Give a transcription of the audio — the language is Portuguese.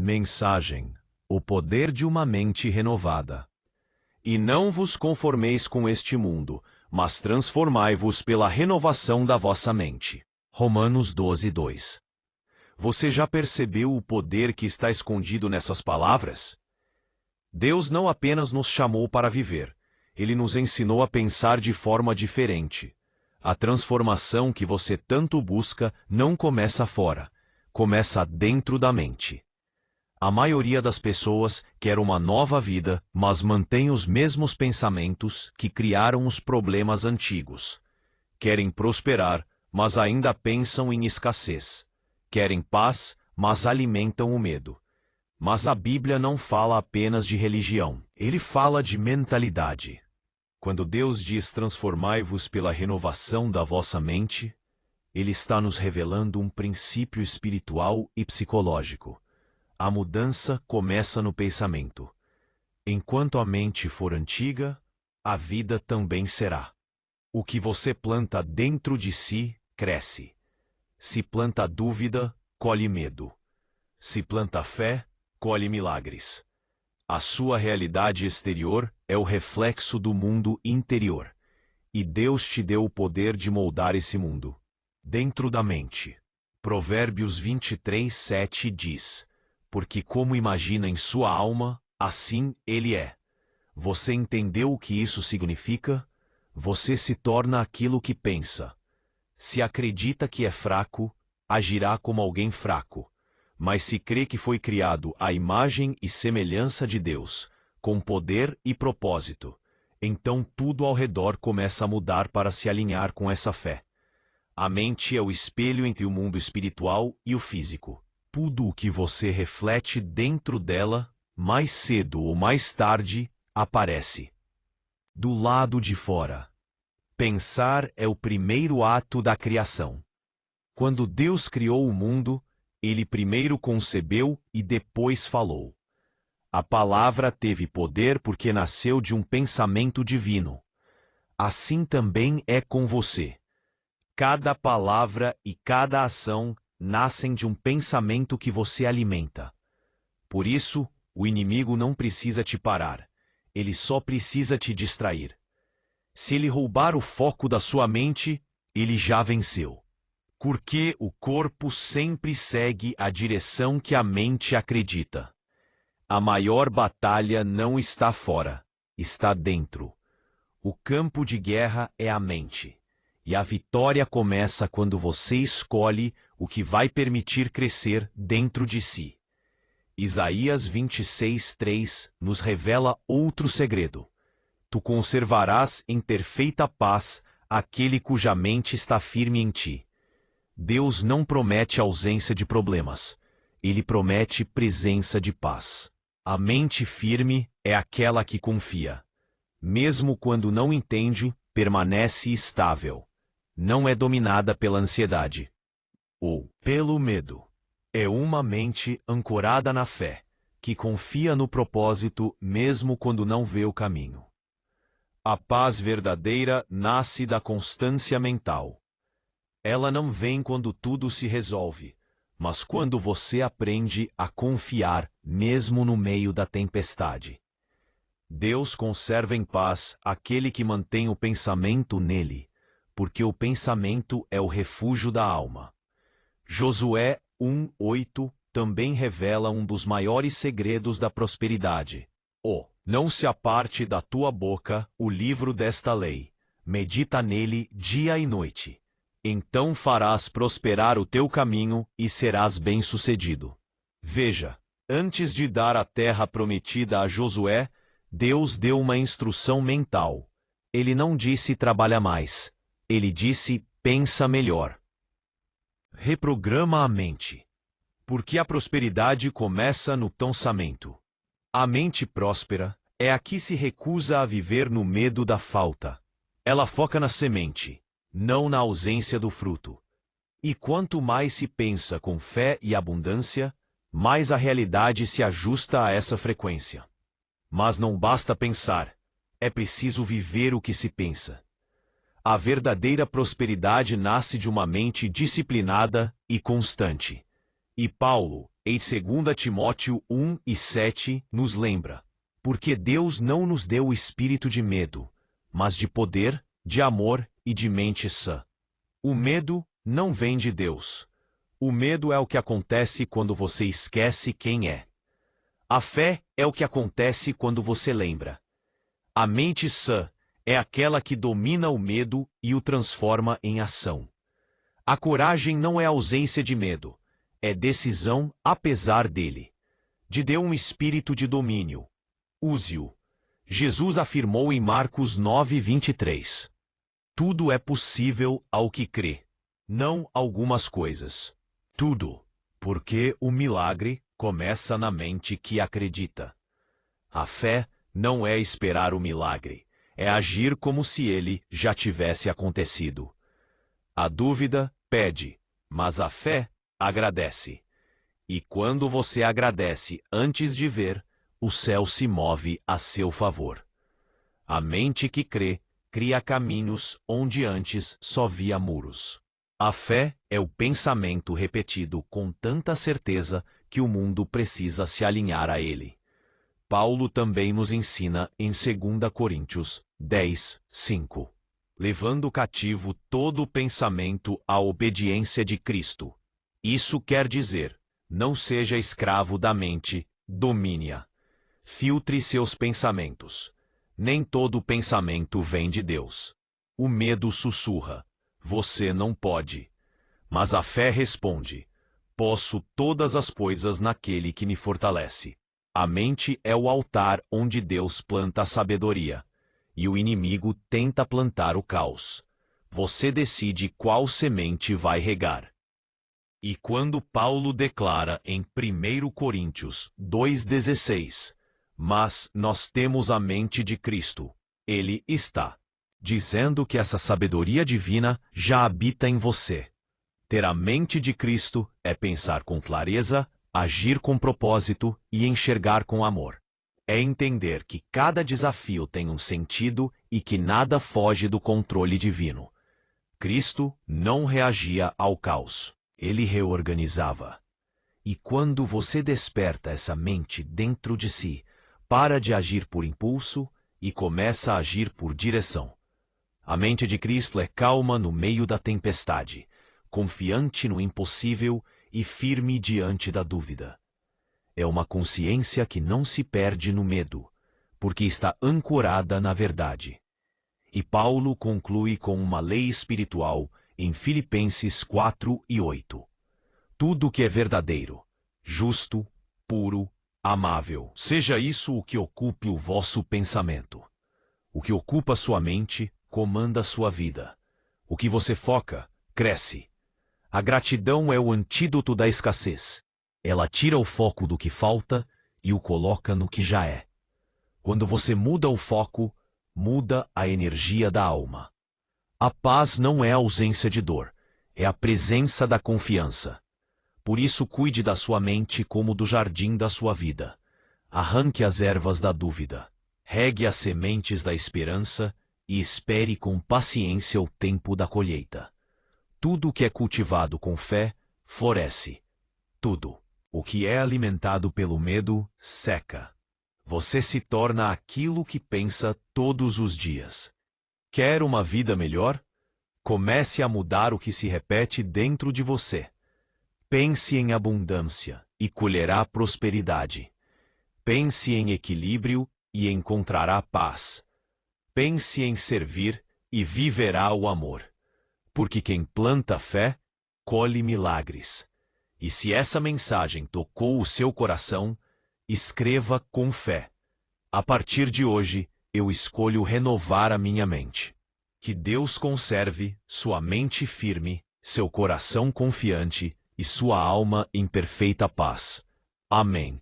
Mensagem: o poder de uma mente renovada. E não vos conformeis com este mundo, mas transformai-vos pela renovação da vossa mente. Romanos 12:2. Você já percebeu o poder que está escondido nessas palavras? Deus não apenas nos chamou para viver, Ele nos ensinou a pensar de forma diferente. A transformação que você tanto busca não começa fora, começa dentro da mente. A maioria das pessoas quer uma nova vida, mas mantém os mesmos pensamentos que criaram os problemas antigos. Querem prosperar, mas ainda pensam em escassez. Querem paz, mas alimentam o medo. Mas a Bíblia não fala apenas de religião. Ele fala de mentalidade. Quando Deus diz transformai-vos pela renovação da vossa mente, Ele está nos revelando um princípio espiritual e psicológico. A mudança começa no pensamento. Enquanto a mente for antiga, a vida também será. O que você planta dentro de si, cresce. Se planta dúvida, colhe medo. Se planta fé, colhe milagres. A sua realidade exterior é o reflexo do mundo interior. E Deus te deu o poder de moldar esse mundo. Dentro da mente. Provérbios 23:7 diz: porque como imagina em sua alma, assim ele é. Você entendeu o que isso significa? Você se torna aquilo que pensa. Se acredita que é fraco, agirá como alguém fraco. Mas se crê que foi criado à imagem e semelhança de Deus, com poder e propósito, então tudo ao redor começa a mudar para se alinhar com essa fé. A mente é o espelho entre o mundo espiritual e o físico. Tudo o que você reflete dentro dela, mais cedo ou mais tarde, aparece. Do lado de fora. Pensar é o primeiro ato da criação. Quando Deus criou o mundo, Ele primeiro concebeu e depois falou. A palavra teve poder porque nasceu de um pensamento divino. Assim também é com você. Cada palavra e cada ação nascem de um pensamento que você alimenta. Por isso, o inimigo não precisa te parar. Ele só precisa te distrair. Se ele roubar o foco da sua mente, ele já venceu. Porque o corpo sempre segue a direção que a mente acredita. A maior batalha não está fora, está dentro. O campo de guerra é a mente. E a vitória começa quando você escolhe o que vai permitir crescer dentro de si. Isaías 26:3 nos revela outro segredo. Tu conservarás em perfeita paz aquele cuja mente está firme em ti. Deus não promete ausência de problemas. Ele promete presença de paz. A mente firme é aquela que confia. Mesmo quando não entende, permanece estável. Não é dominada pela ansiedade ou pelo medo. É uma mente ancorada na fé, que confia no propósito mesmo quando não vê o caminho. A paz verdadeira nasce da constância mental. Ela não vem quando tudo se resolve, mas quando você aprende a confiar mesmo no meio da tempestade. Deus conserva em paz aquele que mantém o pensamento nele, porque o pensamento é o refúgio da alma. Josué 1:8 também revela um dos maiores segredos da prosperidade. Não se aparte da tua boca o livro desta lei, medita nele dia e noite. Então farás prosperar o teu caminho e serás bem-sucedido. Veja, antes de dar a terra prometida a Josué, Deus deu uma instrução mental. Ele não disse trabalha mais. Ele disse pensa melhor. Reprograma a mente. Porque a prosperidade começa no pensamento. A mente próspera é a que se recusa a viver no medo da falta. Ela foca na semente, não na ausência do fruto. E quanto mais se pensa com fé e abundância, mais a realidade se ajusta a essa frequência. Mas não basta pensar, é preciso viver o que se pensa. A verdadeira prosperidade nasce de uma mente disciplinada e constante. E Paulo, Em 2 Timóteo 1:7 nos lembra: porque Deus não nos deu o espírito de medo, mas de poder, de amor e de mente sã. O medo não vem de Deus. O medo é o que acontece quando você esquece quem é. A fé é o que acontece quando você lembra. A mente sã é aquela que domina o medo e o transforma em ação. A coragem não é ausência de medo, é decisão apesar dele. Te deu um espírito de domínio. Use-o. Jesus afirmou em Marcos 9:23. Tudo é possível ao que crê, não algumas coisas. Tudo, porque o milagre começa na mente que acredita. A fé não é esperar o milagre, é agir como se ele já tivesse acontecido. A dúvida pede, mas a fé agradece. E quando você agradece antes de ver, o céu se move a seu favor. A mente que crê cria caminhos onde antes só via muros. A fé é o pensamento repetido com tanta certeza que o mundo precisa se alinhar a ele. Paulo também nos ensina em 2 Coríntios 10:5. Levando cativo todo o pensamento à obediência de Cristo. Isso quer dizer, não seja escravo da mente, domine-a. Filtre seus pensamentos. Nem todo pensamento vem de Deus. O medo sussurra: você não pode. Mas a fé responde: posso todas as coisas naquele que me fortalece. A mente é o altar onde Deus planta a sabedoria, e o inimigo tenta plantar o caos. Você decide qual semente vai regar. E quando Paulo declara em 1 Coríntios 2:16, mas nós temos a mente de Cristo, ele está dizendo que essa sabedoria divina já habita em você. Ter a mente de Cristo é pensar com clareza, agir com propósito e enxergar com amor. É entender que cada desafio tem um sentido e que nada foge do controle divino. Cristo não reagia ao caos, ele reorganizava. E quando você desperta essa mente dentro de si, para de agir por impulso e começa a agir por direção. A mente de Cristo é calma no meio da tempestade, confiante no impossível e firme diante da dúvida. É uma consciência que não se perde no medo, porque está ancorada na verdade. E Paulo conclui com uma lei espiritual em Filipenses 4:8. Tudo que é verdadeiro, justo, puro, amável, seja isso o que ocupe o vosso pensamento. O que ocupa sua mente comanda sua vida. O que você foca, cresce. A gratidão é o antídoto da escassez. Ela tira o foco do que falta e o coloca no que já é. Quando você muda o foco, muda a energia da alma. A paz não é a ausência de dor, é a presença da confiança. Por isso cuide da sua mente como do jardim da sua vida. Arranque as ervas da dúvida. Regue as sementes da esperança e espere com paciência o tempo da colheita. Tudo que é cultivado com fé, floresce. Tudo. O que é alimentado pelo medo, seca. Você se torna aquilo que pensa todos os dias. Quer uma vida melhor? Comece a mudar o que se repete dentro de você. Pense em abundância e colherá prosperidade. Pense em equilíbrio e encontrará paz. Pense em servir e viverá o amor. Porque quem planta fé, colhe milagres. E se essa mensagem tocou o seu coração, escreva com fé. A partir de hoje, eu escolho renovar a minha mente. Que Deus conserve sua mente firme, seu coração confiante e sua alma em perfeita paz. Amém.